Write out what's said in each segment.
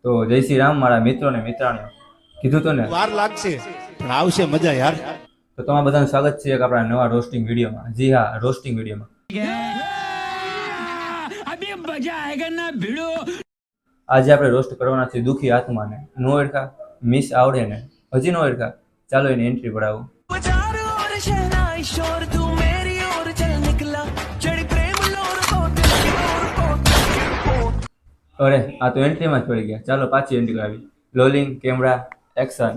તો જય શ્રી રામ મારા મિત્રો ને મિત્રાણીઓ, કીધું તો ને વાર લાગશે પણ આવશે મજા યાર। તો તમારા બધાનું સ્વાગત છે એક આપણા નવા રોસ્ટિંગ વિડીયોમાં। જી હા, રોસ્ટિંગ વિડીયોમાં આજે આપણે રોસ્ટ કરવાના છે દુખી આત્માને। નો ઓળખા, મિસ આવડે ને હજી નો ઓળખા, ચાલો એની એન્ટ્રી પડાવું। અરે આ તો એન્ટ્રીમાં જ પડી ગયા, ચાલો પાછી એન્ટ્રી કરાવી। Rolling camera action.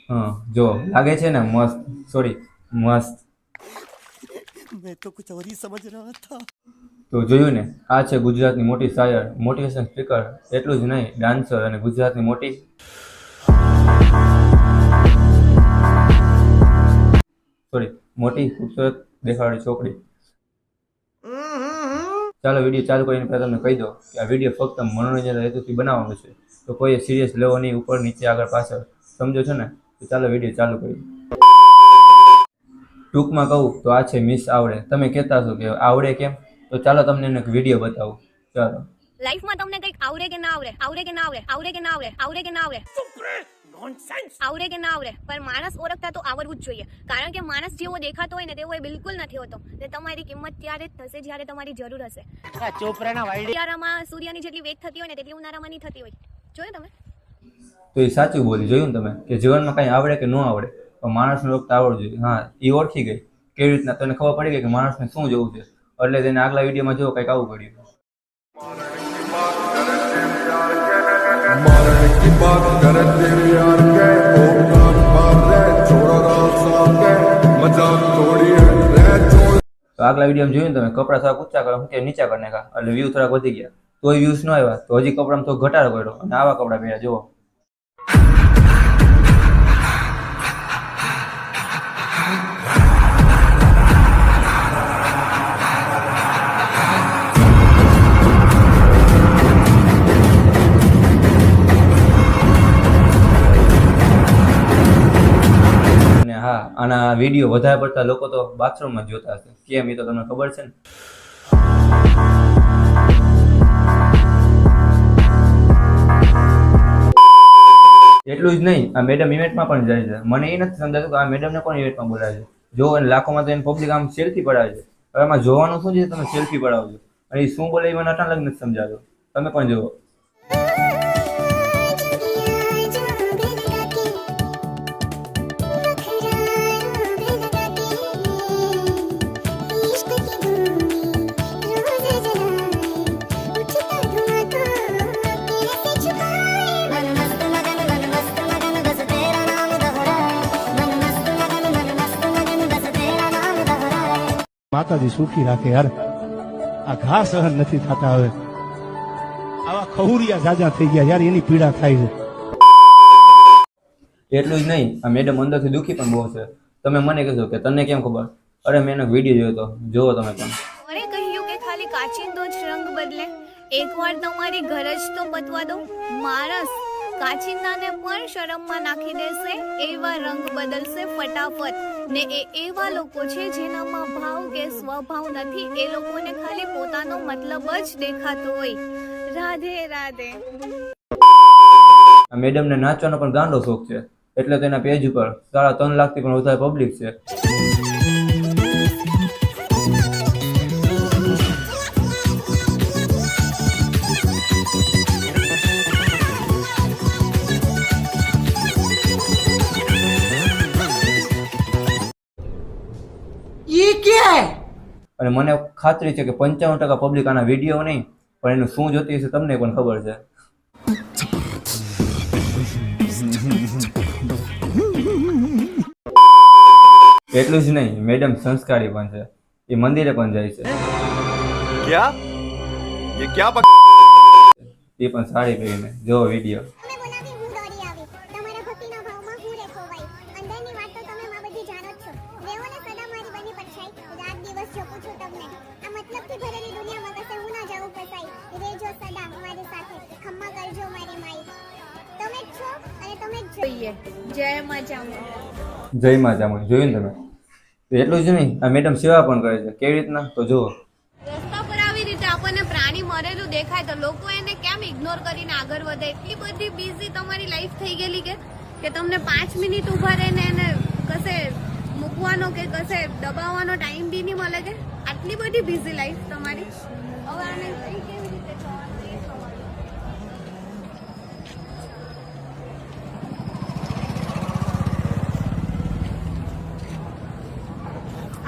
હા જો લાગે છે ને મસ્ત, સોરી મસ્ત। मैं तो कुछ और ही समझ रहा था। તો જોયું ને, આ છે ગુજરાતની મોટી શાયર, મોટિવેશન સ્પીકર, એટલું જ નહીં ડાન્સર અને ગુજરાતની મોટી મોટી ખૂબસૂરત દેખાવાળી છોકરી। ચાલો વિડીયો ચાલુ કરીને પહેલા તમને કહી દો કે આ વિડીયો ફક્ત મનોરંજન હેતુથી બનાવવાનો છે, તો કોઈએ સિરિયસ લેવો નહીં, ઉપર નીચે આગળ પાછળ, સમજો છો ને? તો ચાલો વિડીયો ચાલુ કરીએ। ટૂંકમાં કહું તો આ છે મિસ આવડે। તમે કહેતા છો કે આવડે કેમ, તો ચાલો તમને એનો એક વિડીયો બતાવું। ચાલો લાઈફમાં તમને કંઈક આવડે કે ના આવડે, આવડે કે ના આવડે, આવડે કે ના આવડે, આવડે કે ના આવડે, આવડે કે ના આવડે, પણ માણસ ઓળખતા તો આવડવું જ જોઈએ, કારણ કે માણસ જેવો દેખાતો હોય ને તેવો એ બિલકુલ નથી હોતો। ને તમારી કિંમત ત્યારે જ થશે જ્યારે તમારી જરૂર હશે। ચોપરાના વાયડી ઉનાળામાં સૂર્યની જેટલી વેગ થતી હોય ને તેટલી ઉનાળામાં નહીં થતી હોય, જોયું તમે? તો એ સાચું બોલી, જોયું ને તમે કે જીવનમાં કંઈ આવડે કે ન આવડે પણ માણસને ઓળખતા આવડવું જોઈએ। હા, એ ઓળખી ગઈ કેવી રીતના, તને ખબર પડી ગઈ કે માણસને શું જોવું છે, એટલે તેને આગલા વિડીયોમાં જો કંઈક આવું કર્યું। તો આગલા વિડીયોમાં જોયું ને તમે, કપડા થોડાક ઊંચા કરો કે નીચા કરી નાખ્યા, એટલે વ્યૂ થોડાક વધી ગયા, તોય વ્યૂઝ ન આવ્યા, તો હજી કપડામાં તો ઘટાડો કર્યો અને આવા કપડા પહેર્યા જુઓ। હા, આના વિડીયો વધારે પડતા લોકો તો બાથરૂમમાં જોતા હશે, કેમ એ તો તમને ખબર છે ને? એટલું જ નહીં, આ મેડમ ઇવેન્ટમાં પણ જાય છે। મને એ નથી સમજાતું કે આ મેડમને કોણ ઇવેન્ટમાં બોલાવે છે। જો અને લાખોમાં તો એને પબ્લિક આમ સેલ્ફી પડાવે છે। હવે આમાં જોવાનું શું છે, તમે સેલ્ફી પડાવજો, અને એ શું બોલે એ મને અટાણ નથી સમજાતો, તમે પણ જુઓ। માતાજી સુખી રાખે યાર। આ ઘા સહન નથી થતા, હવે આવા ખહુરિયા જાજા થઈ ગયા યાર, એની પીડા થાય છે। એટલું જ નહીં, આ મેડમ અંદરથી દુઃખી પણ બહુ છે। તમે મને કહેશો કે તને કેમ ખબર? અરે મેં એનો વિડીયો જોયો તો, જુઓ તમે પણ। મને કહ્યું કે ખાલી કાચિંદો જ રંગ બદલે, એકવાર તમારી ગરજ તો બતવા દો। માણસ કાચિંદાને પણ શરમમાં નાખી દેશે એવા રંગ બદલશે ફટાફટ। ને એવા લોકો છે જેનામાં ભાવ કે સ્વભાવ નથી, એ લોકોને ખાલી પોતાનો મતલબ જ દેખાતો હોય। રાધે રાધે। આ મેડમને નાચવાનો પણ ગાંડો શોખ છે, એટલે તેના પેજ ઉપર 3.5 લાખથી પણ વધારે પબ્લિક છે। અને મને ખાતરી છે કે 95% પબ્લિક આના વિડીયો નહીં પણ એનું શું જોતી હશે તમને પણ ખબર છે। એટલું જ નહીં, મેડમ સંસ્કારી પણ છે, એ મંદિરે પણ જાય છે। क्या ये क्या એ પણ સાડી પહેરીને, જો વિડીયો। રેજો સદા મારી સાથે, ખમ્મા કરજો મારી માઈ। તમે જ છો અને તમે જ જોઈએ જય મજામાં. જય માતામાં જોયું ને તમે? તો એટલું જ નહીં, આ મેડમ સેવા પણ કરે છે. કેવી રીતના? તો જુઓ. રસ્તા પર આવી રીતે આપણને પ્રાણી મરેલું દેખાય તો લોકો એને કેમ ઇગ્નોર કરીને આગળ વધે? એટલી બધી બિઝી તમારી લાઈફ થઈ ગયેલી કે તમને 5 મિનિટ ઊભા રહીને એને કશે મૂકવાનો કે કશે દબાવવાનો ટાઈમ બી નહીં મળે કે? આટલી બધી બિઝી લાઈફ તમારી. હવે આને કઈ કેવી રીતે થવાનું એ થવાનું.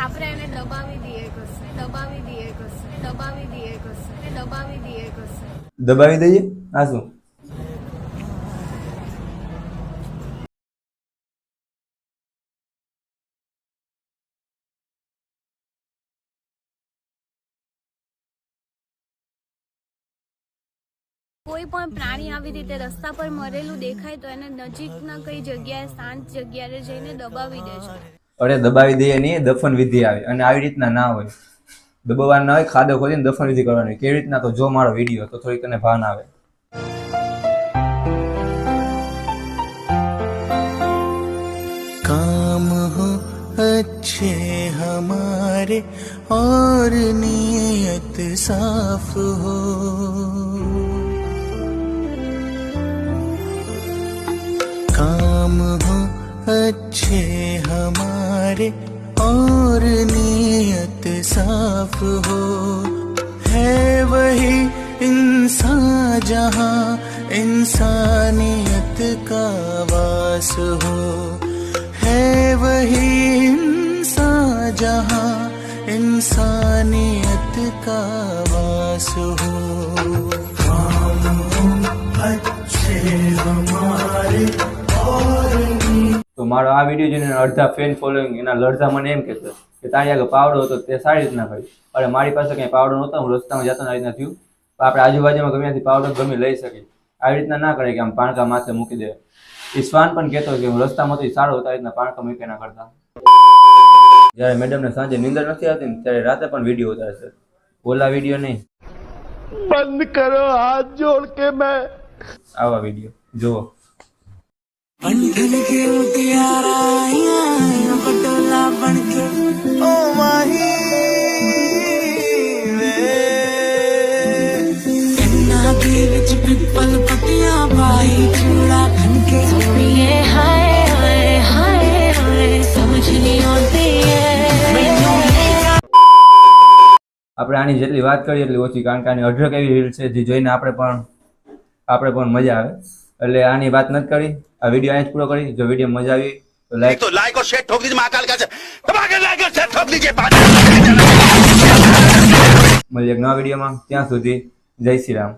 આપણે એને દબાવી દઈએ કશે, દબાવી દઈએ કશે, દબાવી દઈએ કશે, દબાવી દઈએ કશે. દબાવી દઈએ? આ શું? કોઈ પણ પ્રાણી આવી રીતે રસ્તા પર મરેલું દેખાય તો એને નજીકના કઈ જગ્યાએ શાંત જગ્યાએ જઈને દબાવી દેજો. અરે દબાવી દઈએ નહીં, દફન વિધિ આવે. અને આવી રીતના ના હોય, દબાવવાનું ના હોય, ખાડો ખોદીને દફન વિધિ કરવાની. કેવી રીતના? તો જો મારો વિડીયો તો થોડીક તને ભાન આવે. काम हो अच्छे हमारे और नीयत साफ हो, काम हो अच्छे हमारे और नीयत साफ हो, है वही इंसान जहाँ इंसानियत का वास हो, है वही इंसान जहाँ इंसानियत का वास हो. अच्छे हमारे તો મારો આ વિડીયો જોઈને અડધા ફેન ફોલોઈંગ એના લડધા મને એમ કહેતો કે તારી આગળ પાવડો હતો તે સારી રીતના ભાઈ. અરે મારી પાસે કંઈ પાવડો નહોતો, હું રસ્તામાં જતો આ રીતના થયું. આપણે આજુબાજુમાં ગમે ત્યાંથી પાવડર ગમે લઈ શકીએ. આવી રીતના ના કરે કે આમ પાણકા માથે મૂકી દે. એ શ્વાન પણ કહેતો કે હું રસ્તામાં તો સારો હતો, આ રીતના પાણકા મૂકી ના કરતા. જ્યારે મેડમને સાંજે નીંદર નથી આવતી ને ત્યારે રાતે પણ વિડીયો ઉતારે છે. ઓલા વિડીયો નહીં, બંધ કરો હાથ જોડ કે મેં આવા વિડીયો જુઓ. बनकर के मुतियारा पटोला बनके ओ माही वे कन्ना के विच पिपल पतियां भाई चूड़ा बनके सोनिए हाय हाय हाय हाय समझ नहीं आती है. આપણે આની જેટલી વાત કરીએ એટલી ઓછી, કારણ કે આની અઢળક એવી રીલ છે જે જોઈને આપણે પણ મજા આવે. એટલે આની વાત નથી કરી. આ વિડીયો અહીં જ પૂરો કરી. જો વિડીયો મજા આવી તો લાઈક तो लाइक और शेयर ठोक दीजिए महाकाल का दबा के लाइक और शेयर ठोक दीजिए. મળીએ એક નવા વિડીયોમાં. ત્યાં સુધી જય શ્રી રામ.